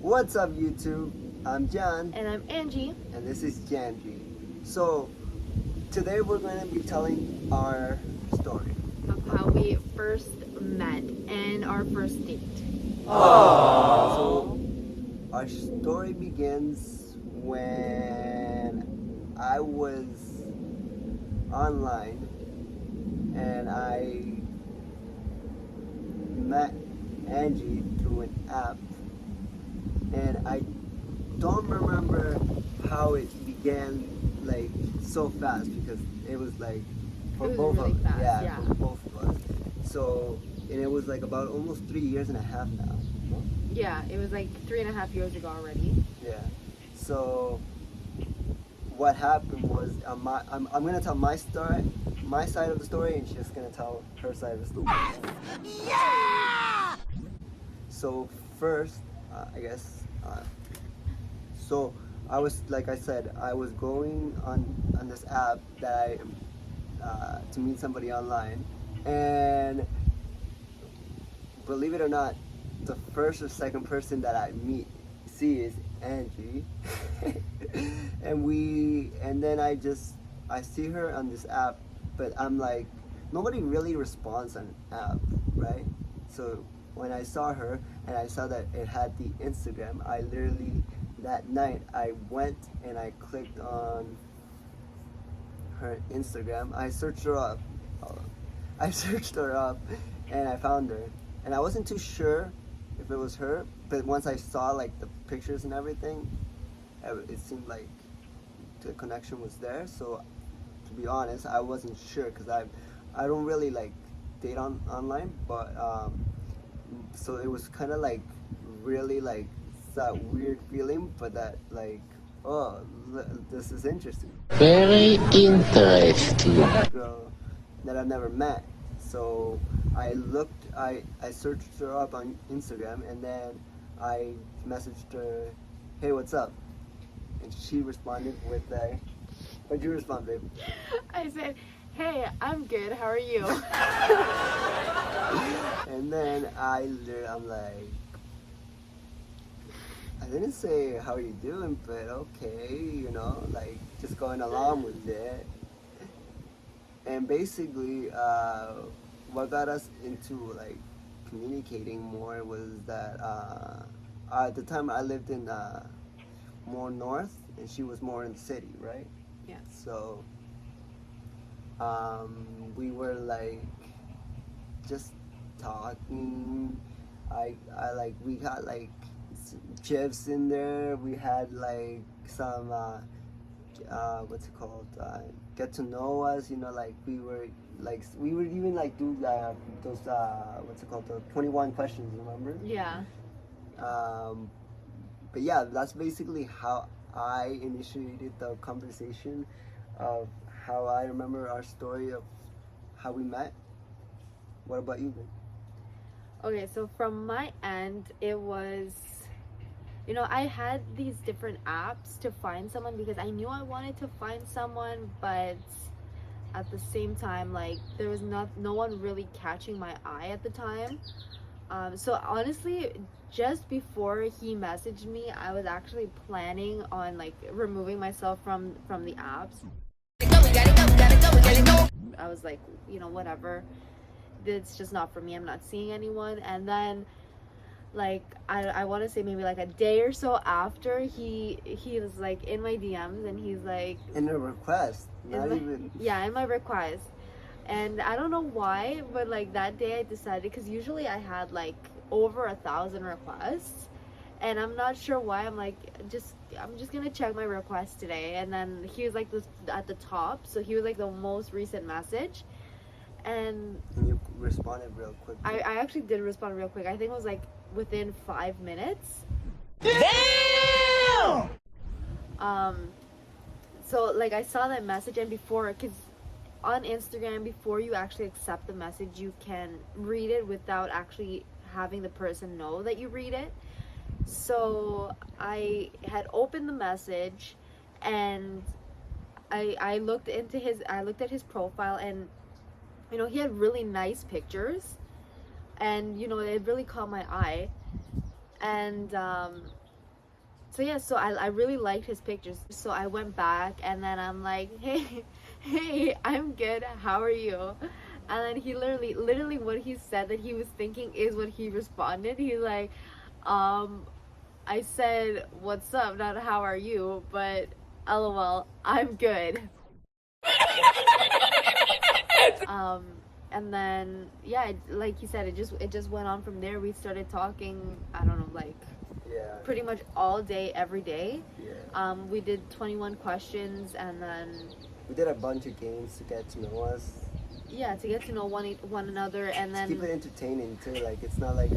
What's up, YouTube? I'm John, And I'm Angie. and this is Janji. So, today we're going to be telling our story. Of how we first met and our first date. So, our story begins when I was online and I met Angie through an app, and I don't remember how it began like so fast because it was like for It was both really of fast, yeah, yeah. for both of us. So and it was like about almost 3 years and a half now. Yeah, it was like 3.5 years ago already. Yeah. So what happened was I'm gonna tell my story, my side of the story, and she's gonna tell her side of the story. So first, I guess. So I was, like I said, I was going on this app that to meet somebody online, and believe it or not, the first or second person that I see is Angie, and then I see her on this app, but I'm like, nobody really responds on an app, right? So when I saw her and I saw that it had the Instagram, I literally that night I went and I clicked on her Instagram. I searched her up. I searched her up and I found her. And I wasn't too sure if it was her, but once I saw like the pictures and everything, it seemed like the connection was there. So to be honest, I wasn't sure because I don't really like date online, but so it was kind of like really like that weird feeling, but that like, oh, this is interesting. Very interesting. Girl that I've never met. So I searched her up on Instagram, and then I messaged her, hey, what's up? And she responded with a, what'd you respond, babe? I said, hey, I'm good. How are you? And then I'm like, I didn't say how you doing, but okay, like just going along with it. And basically, what got us into like communicating more was that at the time I lived in more north, and she was more in the city, right? Yeah. So we were like just talking. I like we got like gifs in there. We had like some what's it called? Get to know us. Like we would even like do those what's it called? The 21 questions. Remember? Yeah. But yeah, that's basically how I initiated the conversation of how I remember our story of how we met. What about you, babe? Okay, so from my end, it was, I had these different apps to find someone because I knew I wanted to find someone, but at the same time, like, there was no one really catching my eye at the time. So honestly, just before he messaged me, I was actually planning on like removing myself from the apps. I was like, whatever. It's just not for me. I'm not seeing anyone. And then like I want to say maybe like a day or so after, he was like in my DMs, and he's like In a request, not even. yeah, in my request. And I don't know why, but like that day I decided, because usually I had like over 1,000 requests, and I'm not sure why. I'm just gonna check my requests today. And then he was like this at the top, so he was like the most recent message. And You responded real quick. I actually did respond real quick. I think it was like within 5 minutes. Damn! So like I saw that message, and before, because on Instagram, before you actually accept the message, you can read it without actually having the person know that you read it. So I had opened the message, and I looked at his profile, and he had really nice pictures, and it really caught my eye. And so yeah, so I really liked his pictures. So I went back and then I'm like, hey, I'm good. How are you? And then he literally what he said that he was thinking is what he responded. He's like, I said, what's up, not how are you, but LOL, I'm good. And then yeah, like you said, it just went on from there. We started talking, I don't know, like Yeah. pretty much all day, every day. Yeah. We did 21 questions, and then We did a bunch of games to get to know us. yeah, to get to know one another, and To keep it then entertaining too. Like it's not like,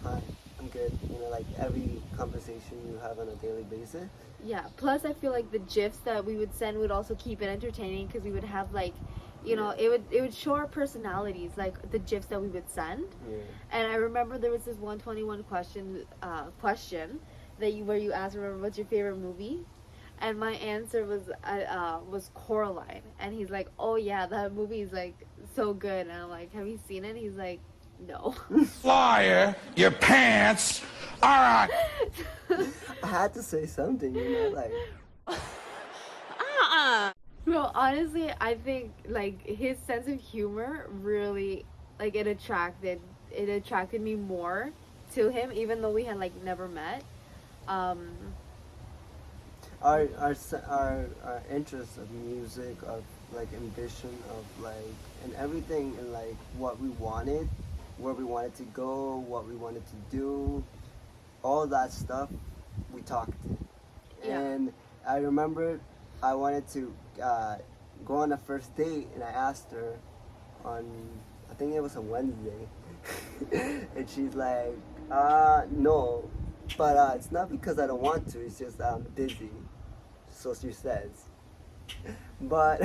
hi, I'm good. Like every conversation you have on a daily basis. yeah. Plus, I feel like the gifs that we would send would also keep it entertaining because we would have like, you know, it would show our personalities, like the gifs that we would send. Yeah. And I remember there was this 121 question that where you asked, remember, what's your favorite movie? And my answer was Coraline, and he's like, oh yeah, that movie is like so good. And I'm like, have you seen it? He's like, no. Flyer, your pants. All right. I had to say something, like. No, honestly, I think like his sense of humor really, like, it attracted me more to him, even though we had like never met. Our interest of music, of like ambition, of like, and everything, and like what we wanted, where we wanted to go, what we wanted to do, all that stuff, we talked. Yeah. And I remember I wanted to go on a first date, and I asked her on, I think it was a Wednesday, and she's like, no, but it's not because I don't want to, it's just that I'm busy, so she says. But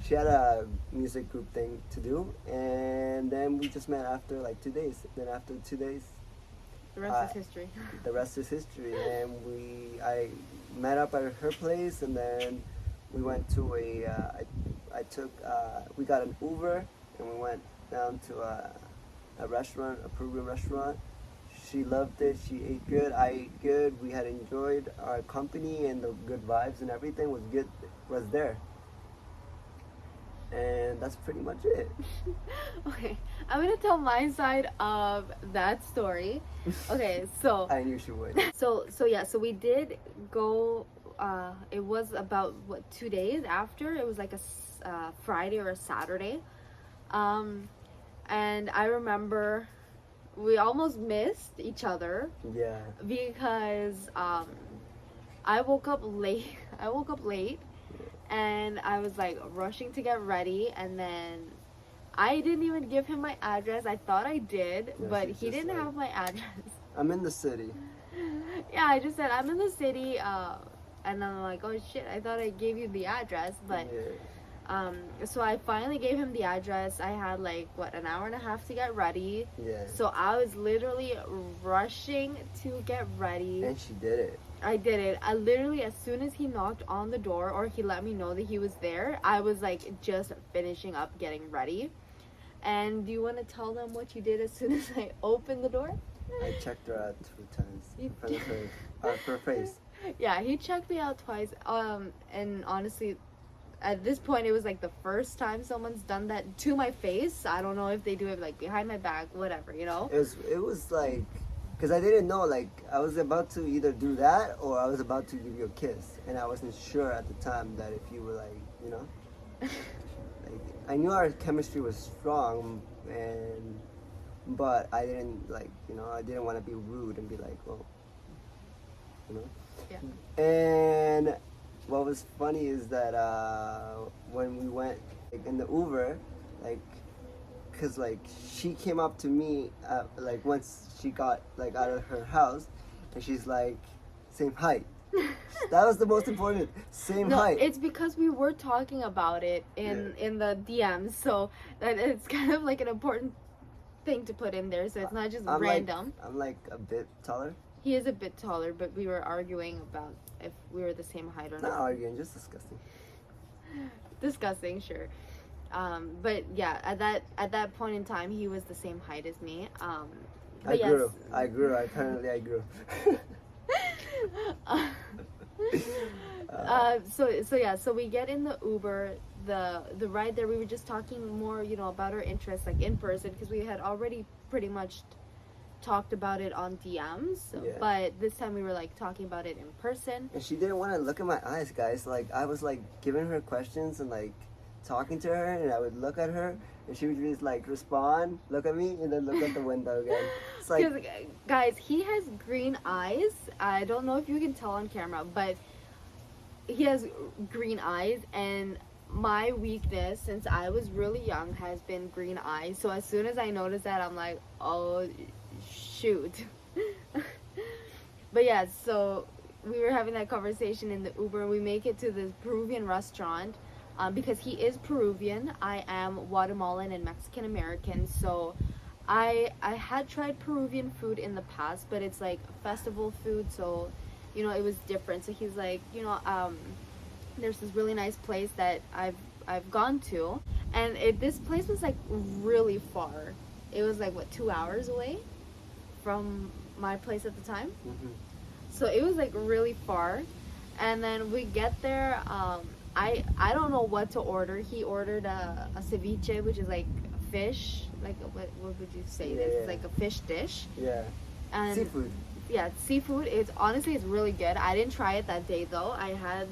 she had a music group thing to do, and then we just met after like 2 days. Then after 2 days, The rest is history. the rest is history. And I met up at her place, and then we went to we got an Uber, and we went down to a restaurant, a Peruvian restaurant. She loved it. She ate good. I ate good. We had enjoyed our company, and the good vibes and everything was good. Was there. And that's pretty much it. Okay, I'm gonna tell my side of that story. Okay, so I knew she would. so yeah, so we did go. It was about 2 days after. It was like a Friday or a Saturday, and I remember we almost missed each other Yeah. because I woke up late. I woke up late, and I was like rushing to get ready, and then I didn't even give him my address. I thought I did, Yeah, but she's he just didn't like, have my address. I'm in the city. Yeah, I just said I'm in the city, and then I'm like, oh shit, I thought I gave you the address, but Yeah. so I finally gave him the address. I had like an hour and a half to get ready. Yeah. So I was literally rushing to get ready. And she did it. I did it. I literally, as soon as he knocked on the door or he let me know that he was there, I was like just finishing up getting ready. And do you want to tell them what you did as soon as I opened the door? I checked her out 2 times in front of her face. Yeah, he checked me out twice. And honestly, at this point, it was like the first time someone's done that to my face. I don't know if they do it like behind my back, whatever, you know? It was like, because I didn't know, like, I was about to either do that or I was about to give you a kiss. And I wasn't sure at the time that if you were like, like, I knew our chemistry was strong, but I didn't, like, I didn't want to be rude and be like, well, Yeah. And what was funny is that when we went in the Uber, because she came up to me once she got out of her house, and she's like, same height. That was the most important. Same height. It's because we were talking about it in the DMs, so that it's kind of like an important thing to put in there, so it's not just random. I'm like a bit taller. He is a bit taller, but we were arguing about if we were the same height or not. Not arguing, just discussing. Discussing, sure. But yeah, at that point in time, he was the same height as me. I grew. Apparently I grew. So we get in the Uber. The ride there, we were just talking more, about our interests, like in person, because we had already pretty much talked about it on DMs. Yeah. But this time we were like talking about it in person. And she didn't want to look at my eyes, guys. Like, I was like giving her questions and like talking to her, and I would look at her, and she would just like respond, look at me, and then look at the window again. It's like, Because, guys, he has green eyes. I don't know if you can tell on camera, but he has green eyes, and my weakness since I was really young has been green eyes. So as soon as I noticed that, I'm like, oh shoot. But yeah, so we were having that conversation in the Uber, and we make it to this Peruvian restaurant, because he is Peruvian, I am Guatemalan and Mexican American. So I had tried Peruvian food in the past, but it's like festival food, so it was different. So he's like, there's this really nice place that I've gone to, and this place was like really far. It was like 2 hours away from my place at the time. mm-hmm. So it was like really far, and then we get there. I don't know what to order. He ordered a ceviche, which is like fish. Like what would you say? Yeah, This yeah. is like a fish dish. Yeah. And Seafood. yeah, seafood. It's really good. I didn't try it that day though. I had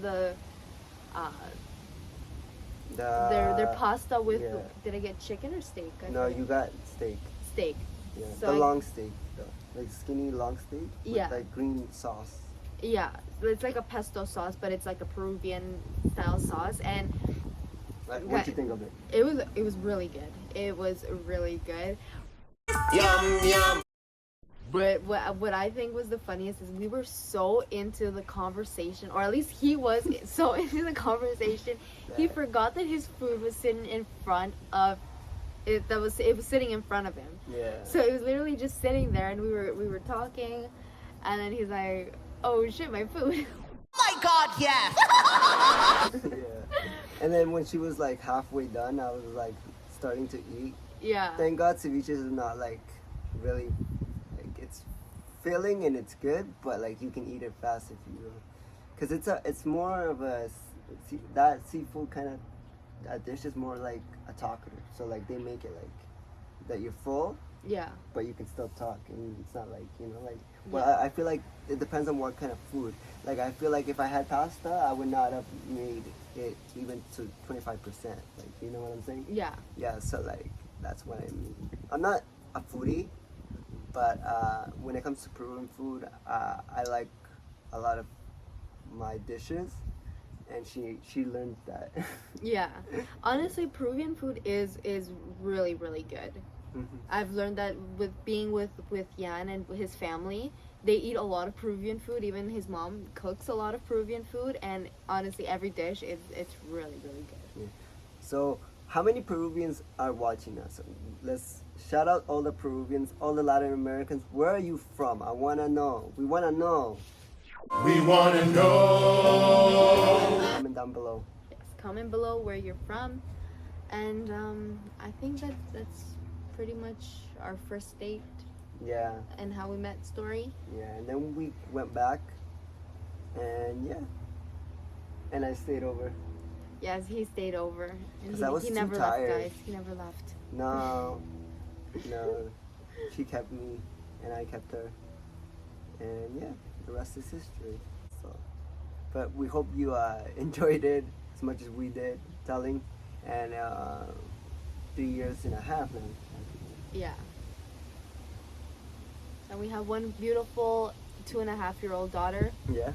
their pasta with. yeah. Did I get chicken or steak? No, you got steak. Steak. Yeah. So the I- long steak, though. Like skinny long steak with Yeah. like green sauce. Yeah, it's like a pesto sauce, but it's like a Peruvian style sauce, and Like, Right. what'd you think of it? it was really good. It was really good. Yum, yum. But what I think was the funniest is we were so into the conversation, or at least he was so into the conversation, he forgot that his food was sitting in front of it. It was sitting in front of him. Yeah. So it was literally just sitting there, and we were talking, and then he's like, "Oh shit, my food." My God, yes! Yeah. And then when she was like halfway done, I was like starting to eat. Yeah. Thank God ceviche is not like really like it's filling and it's good, but like you can eat it fast if you will, because it's more of that seafood kind of that dish is more like a talker. So like they make it like that you're full, Yeah. but you can still talk, and it's not like like. Well, Yeah. I feel like it depends on what kind of food. Like I feel like if I had pasta, I would not have made it even to 25%. Like you know what I'm saying? Yeah. Yeah. So like that's what I mean. I'm not a foodie, but when it comes to Peruvian food, I like a lot of my dishes, and she learned that. Yeah. Honestly, Peruvian food is really, really good. Mhm. I've learned that with being with Yan and his family, they eat a lot of Peruvian food. Even his mom cooks a lot of Peruvian food, and honestly, every dish it's really, really good. So how many Peruvians are watching us? Let's shout out all the Peruvians, all the Latin Americans. Where are you from? I want to know. We want to know. We want to know. Comment down below. Yes, comment below where you're from, and I think that's pretty much our first date Yeah, and how we met story. yeah. And then we went back, and yeah. And I stayed over. Yes, he stayed over, and 'Cause I was he too never tired. left, guys. He never left. No, no. She kept me, and I kept her. And yeah, the rest is history. So, but we hope you enjoyed it as much as we did telling. And 3 years and a half now. Yeah. And we have one beautiful 2.5-year-old daughter. Yeah.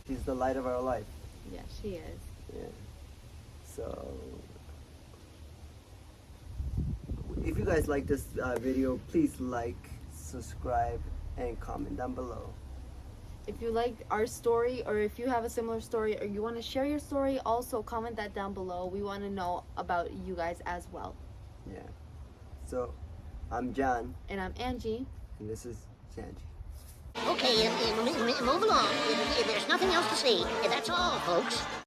She's the light of our life. Yeah, she is. Yeah. So, if you guys like this video, please like, subscribe, and comment down below. If you liked our story, or if you have a similar story, or you want to share your story, also comment that down below. We want to know about you guys as well. Yeah. So, I'm John, And I'm Angie. and this is Angie. Okay, move along. There's nothing else to see. That's all, folks.